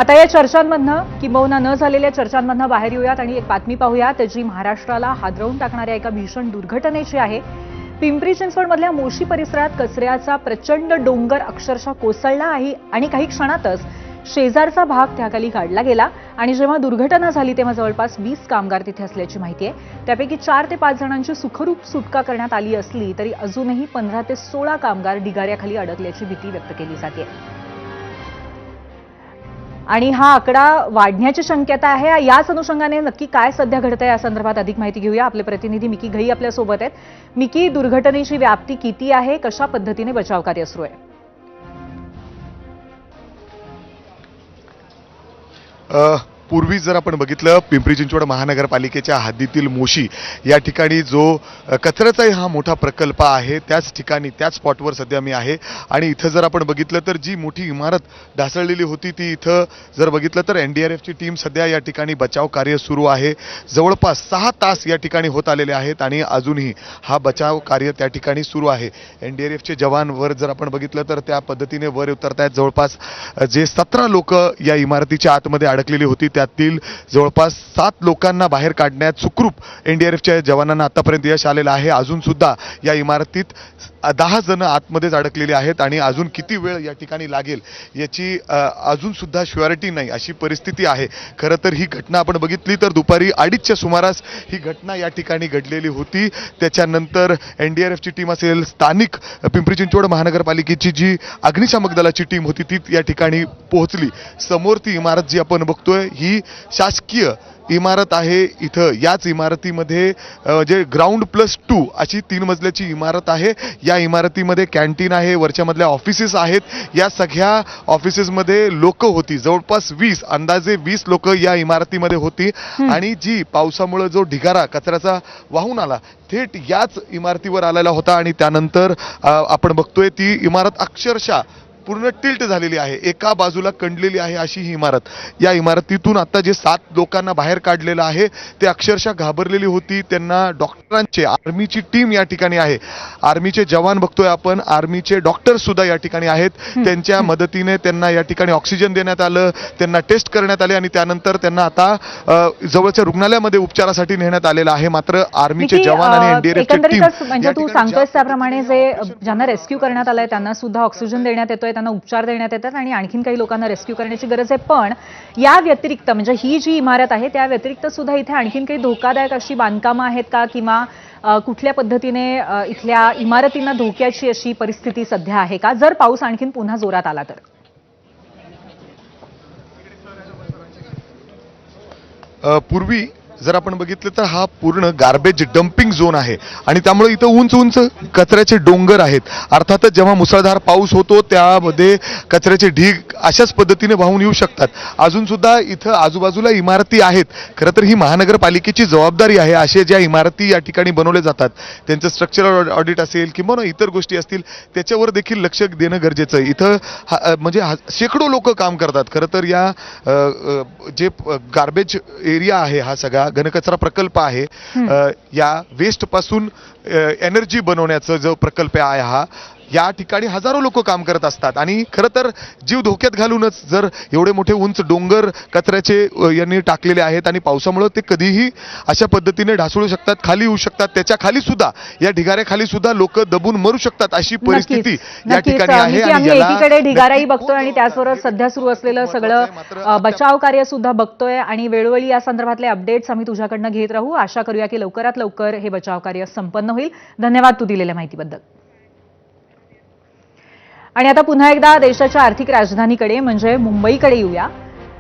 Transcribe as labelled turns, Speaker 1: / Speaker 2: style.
Speaker 1: आता या चर्चांमधनं किंबहुना न झालेल्या चर्चांमधनं बाहेर येऊयात आणि एक बातमी पाहूयात जी महाराष्ट्राला हादरवून टाकणाऱ्या एका भीषण दुर्घटनेची आहे। पिंपरी चिंचवडमधल्या मोशी परिसरात कचऱ्याचा प्रचंड डोंगर अक्षरशः कोसळला आहे आणि काही क्षणातच शेजारचा भाग त्याखाली काढला गेला आणि जेव्हा दुर्घटना झाली तेव्हा जवळपास 20 कामगार तिथे असल्याची माहिती आहे। त्यापैकी 4 ते 5 जणांची सुखरूप सुटका करण्यात आली असली तरी अजूनही 15 ते 16 कामगार ढिगाऱ्याखाली अडकल्याची भीती व्यक्त केली जाते आणि हा आकडा वाढण्याची शक्यता आहे। याच अनुषंगाने नक्की काय सध्या घडतंय या संदर्भात अधिक माहिती घेऊया। आपले प्रतिनिधी मिकी घई आपल्या सोबत आहेत। मिकी, दुर्घटनेची व्याप्ती किती आहे, कशा पद्धतीने बचाव कार्य सुरू आहे?
Speaker 2: पूर्वी जर आपण बघितलं पिंपरी चिंचवड महानगरपालिकेच्या हद्दीतील मोशी या ठिकाणी जो कचऱ्याचा हा मोठा प्रकल्प आहे त्याच ठिकाणी त्याच स्पॉटवर सध्या मी आहे आणि इथं जर आपण बघितलं तर जी मोठी इमारत ढासळलेली होती ती इथं जर बघितलं तर एनडीआरएफची टीम सध्या या ठिकाणी बचाव कार्य सुरू आहे। जवळपास 6 तास या ठिकाणी होत आलेले आहेत आणि अजूनही हा बचाव कार्य त्या ठिकाणी सुरू आहे। एनडीआरएफचे जवान वर जर आपण बघितलं तर त्या पद्धतीने वर उतरतायत। जवळपास जे 17 लोक या इमारतीच्या आतमध्ये अडकलेली होती त्यातील जवळपास 7 लोकांना बाहेर काढण्यात सुखरूप एनडीआरएफच्या जवानांना आतापर्यंत यश आलेलं आहे। अजून सुद्धा या इमारतीत 10 जण आतमध्येच अडकलेले आहेत आणि अजून किती वेळ या ठिकाणी लागेल याची अजून सुद्धा श्युअरिटी नाही अशी परिस्थिती आहे। खरं तर ही घटना आपण बघितली तर दुपारी 2:30च्या सुमारास ही घटना या ठिकाणी घडलेली होती। त्याच्यानंतर एनडीआरएफची टीम असेल, स्थानिक पिंपरी चिंचवड महानगरपालिकेची जी अग्निशामक दलाची टीम होती ती या ठिकाणी पोहोचली। समोर ती इमारत जी आपण बघतोय ही शासकीय इमारत आहे। इथं याच इमारतीमध्ये जे ग्राउंड +2 अशी 3 मजल्याची इमारत आहे। या इमारतीमध्ये कॅन्टीन आहे, वरच्या मधल्या ऑफिसेस आहेत। या सगळ्या ऑफिसेसमध्ये लोक होती, जवळपास 20 अंदाजे 20 लोक या इमारतीमध्ये होती आणि जी पावसामुळे जो ढिगारा कचऱ्याचा वाहून आला थेट याच इमारतीवर आलेला होता आणि त्यानंतर आपण बघतोय ती इमारत अक्षरशः पूर्ण टिल्ट झालेली आहे, एका बाजूला कंडलेली आहे अशी ही इमारत। या इमारतीतून आता जे 7 लोकांना बाहेर काढलेलं आहे ते अक्षरशः घाबरलेली होती। त्यांना डॉक्टरांचे, आर्मीची टीम या ठिकाणी आहे, आर्मीचे जवान बघतोय आपण, आर्मीचे डॉक्टर सुद्धा या ठिकाणी आहेत। त्यांच्या मदतीने त्यांना या ठिकाणी ऑक्सिजन देण्यात आलं, त्यांना टेस्ट करण्यात आले आणि त्यानंतर त्यांना आता जवळच्या रुग्णालयामध्ये उपचारासाठी नेण्यात आलेलं आहे। मात्र आर्मीचे जवान आणि एनडीआरएफची टीम
Speaker 1: म्हणजे तू सांगतोयस त्याप्रमाणे जे ज्यांना रेस्क्यू करण्यात आलंय त्यांना सुद्धा ऑक्सिजन देण्यात येतोय, त्यांना उपचार देण्यात येतात आणि आणखीन काही लोकांना रेस्क्यू करण्याची गरज आहे। पण या व्यतिरिक्त म्हणजे ही जी इमारत आहे त्या व्यतिरिक्त सुद्धा इथे आणखीन काही धोकादायक अशी बांधकामं आहेत का किंवा कुठल्या पद्धतीने इथल्या इमारतींना धोक्याची अशी परिस्थिती सध्या आहे का, जर पाऊस आणखीन पुन्हा जोरात आला तर?
Speaker 2: पूर्वी जर आपण बघितलं तर हा पूर्ण गार्बेज डम्पिंग झोन आहे आणि त्यामुळे इथं उंच उंच कचऱ्याचे डोंगर आहेत। अर्थातच जेव्हा मुसळधार पाऊस होतो त्यामध्ये कचऱ्याचे ढीग अशाच पद्धतीने वाहून येऊ शकतात। अजून सुद्धा इथं आजूबाजूला इमारती आहेत। खरं तर ही महानगरपालिकेची जबाबदारी आहे, अशा ज्या इमारती या ठिकाणी बनवल्या जातात त्यांचं स्ट्रक्चरल ऑडिट असेल किंवा इतर गोष्टी असतील त्याच्यावर देखील लक्ष देणं गरजेचं आहे। इथं म्हणजे शेकडो लोक काम करतात। खरं तर या जे गार्बेज एरिया आहे हा सगळा घनकचरा प्रकल्प आहे, या वेस्ट पासून एनर्जी बनवण्याचा जो प्रकल्प आहे हा, या ठिकाणी हजारो लोक काम करत असतात आणि खरं तर जीव धोक्यात घालूनच जर एवढे मोठे उंच डोंगर कचऱ्याचे यांनी टाकलेले आहेत आणि पावसामुळे ते कधीही अशा पद्धतीने ढासळू शकतात, खाली येऊ शकतात। त्याच्या खाली सुद्धा या ढिगाऱ्याखाली सुद्धा लोक दबून मरू शकतात अशी परिस्थिती या ठिकाणी आहे।
Speaker 1: आणि एकीकडे ढिगाराही बघतोय आणि त्याचबरोबर सध्या सुरू असलेलं सगळं बचाव कार्य सुद्धा बघतोय आणि वेळोवेळी या संदर्भातले अपडेट्स आम्ही तुझ्याकडनं घेत राहू। आशा करूया की लवकरात लवकर हे बचाव कार्य संपन्न होईल। धन्यवाद तू दिलेल्या माहितीबद्दल। आणि आता पुन्हा एकदा देशाच्या आर्थिक राजधानीकडे म्हणजे मुंबईकडे येऊया।